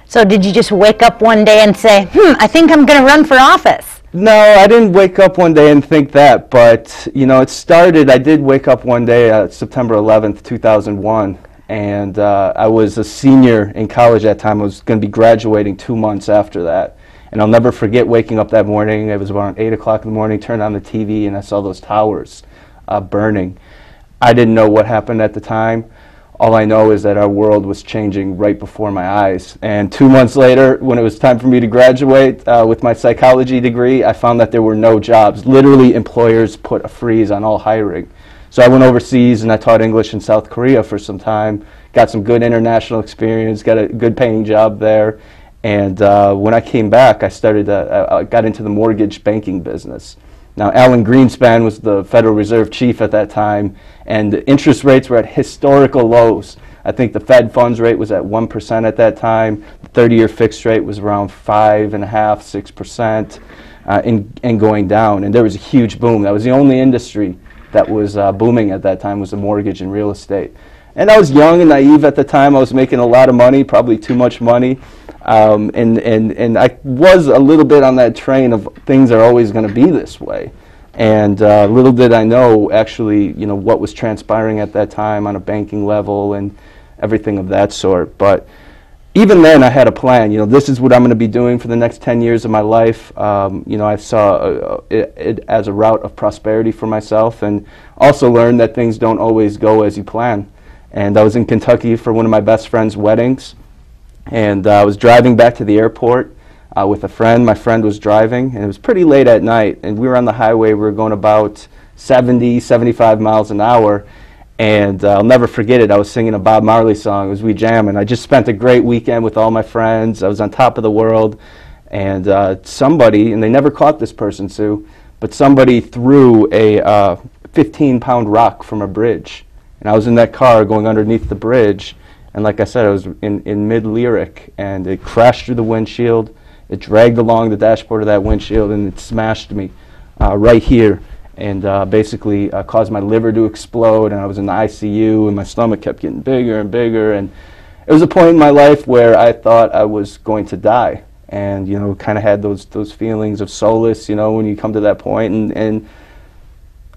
So did you just wake up one day and say, I think I'm going to run for office? No, I didn't wake up one day and think that, but it started, I did wake up one day, September 11th, 2001, and I was a senior in college at that time. I was going to be graduating 2 months after that. And I'll never forget waking up that morning. It was around 8 o'clock in the morning, turned on the TV, and I saw those towers burning. I didn't know what happened at the time. All I know is that our world was changing right before my eyes. And 2 months later, when it was time for me to graduate with my psychology degree, I found that there were no jobs. Literally, employers put a freeze on all hiring. So I went overseas and I taught English in South Korea for some time, got some good international experience, got a good paying job there. And when I came back, I got into the mortgage banking business. Now, Alan Greenspan was the Federal Reserve chief at that time, and the interest rates were at historical lows. I think the Fed funds rate was at 1% at that time. The 30-year fixed rate was around 5.5%, 6%, and going down. And there was a huge boom. That was the only industry that was booming at that time, was the mortgage and real estate. And I was young and naive at the time. I was making a lot of money, probably too much money. And I was a little bit on that train of things are always going to be this way. And little did I know, actually, what was transpiring at that time on a banking level and everything of that sort. But even then, I had a plan. This is what I'm going to be doing for the next 10 years of my life. I saw it as a route of prosperity for myself, and also learned that things don't always go as you plan. And I was in Kentucky for one of my best friend's weddings. And I was driving back to the airport with a friend. My friend was driving, and it was pretty late at night. And we were on the highway. We were going about 70, 75 miles an hour. And I'll never forget it. I was singing a Bob Marley song. It was We Jam. And I just spent a great weekend with all my friends. I was on top of the world. And somebody, and they never caught this person, Sue, but somebody threw a 15-pound rock from a bridge. And I was in that car going underneath the bridge. And like I said, I was in mid-lyric, and it crashed through the windshield. It dragged along the dashboard of that windshield, and it smashed me right here, and basically caused my liver to explode. And I was in the ICU, and my stomach kept getting bigger and bigger. And it was a point in my life where I thought I was going to die, and kind of had those feelings of solace, when you come to that point. And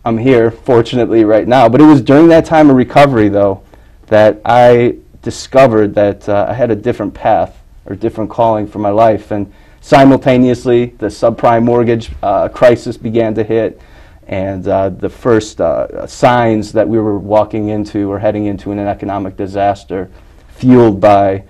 I'm here, fortunately, right now. But it was during that time of recovery, though, that I discovered that I had a different path or different calling for my life. And simultaneously, the subprime mortgage crisis began to hit, and the first signs that we were walking into or heading into an economic disaster fueled by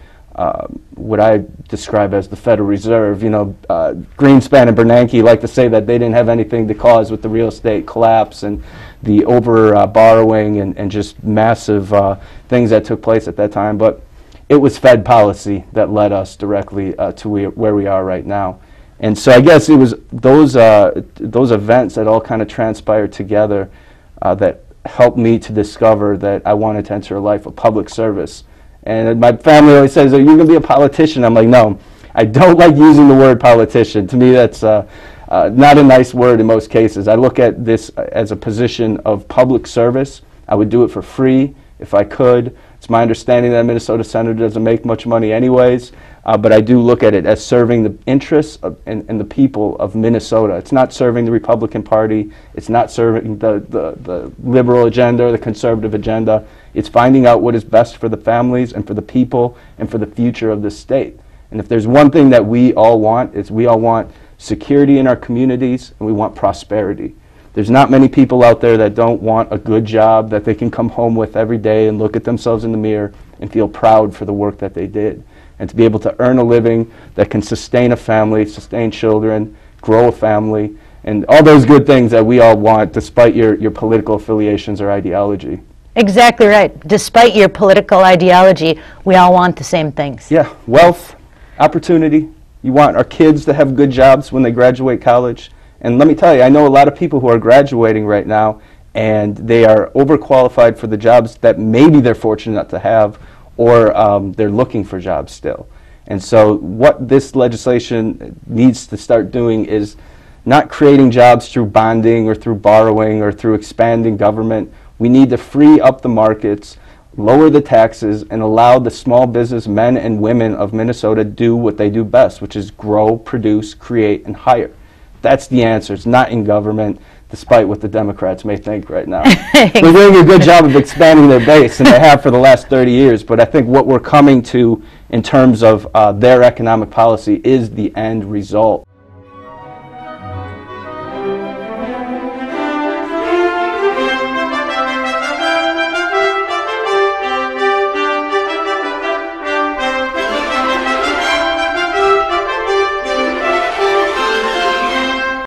what I describe as the Federal Reserve. Greenspan and Bernanke like to say that they didn't have anything to cause with the real estate collapse and the over borrowing and just massive things that took place at that time. But it was Fed policy that led us directly to where we are right now. And so I guess it was those events that all kind of transpired together that helped me to discover that I wanted to enter a life of public service. And my family always says, "Are you going to be a politician?" I'm like, no, I don't like using the word politician. To me, that's not a nice word in most cases. I look at this as a position of public service. I would do it for free if I could. It's my understanding that a Minnesota senator doesn't make much money anyways, but I do look at it as serving the interests and the people of Minnesota. It's not serving the Republican Party. It's not serving the liberal agenda or the conservative agenda. It's finding out what is best for the families and for the people and for the future of this state. And if there's one thing that we all want, it's we all want security in our communities, and we want prosperity. There's not many people out there that don't want a good job that they can come home with every day and look at themselves in the mirror and feel proud for the work that they did. And to be able to earn a living that can sustain a family, sustain children, grow a family, and all those good things that we all want despite your political affiliations or ideology. Exactly right. Despite your political ideology, we all want the same things. Yeah, wealth, opportunity. You want our kids to have good jobs when they graduate college. And let me tell you, I know a lot of people who are graduating right now, and they are overqualified for the jobs that maybe they're fortunate to have, or they're looking for jobs still. And so what this legislation needs to start doing is not creating jobs through bonding or through borrowing or through expanding government. We need to free up the markets, lower the taxes, and allow the small business men and women of Minnesota to do what they do best, which is grow, produce, create, and hire. That's the answer. It's not in government, despite what the Democrats may think right now. They're doing a good job of expanding their base, and they have for the last 30 years, but I think what we're coming to in terms of their economic policy is the end result.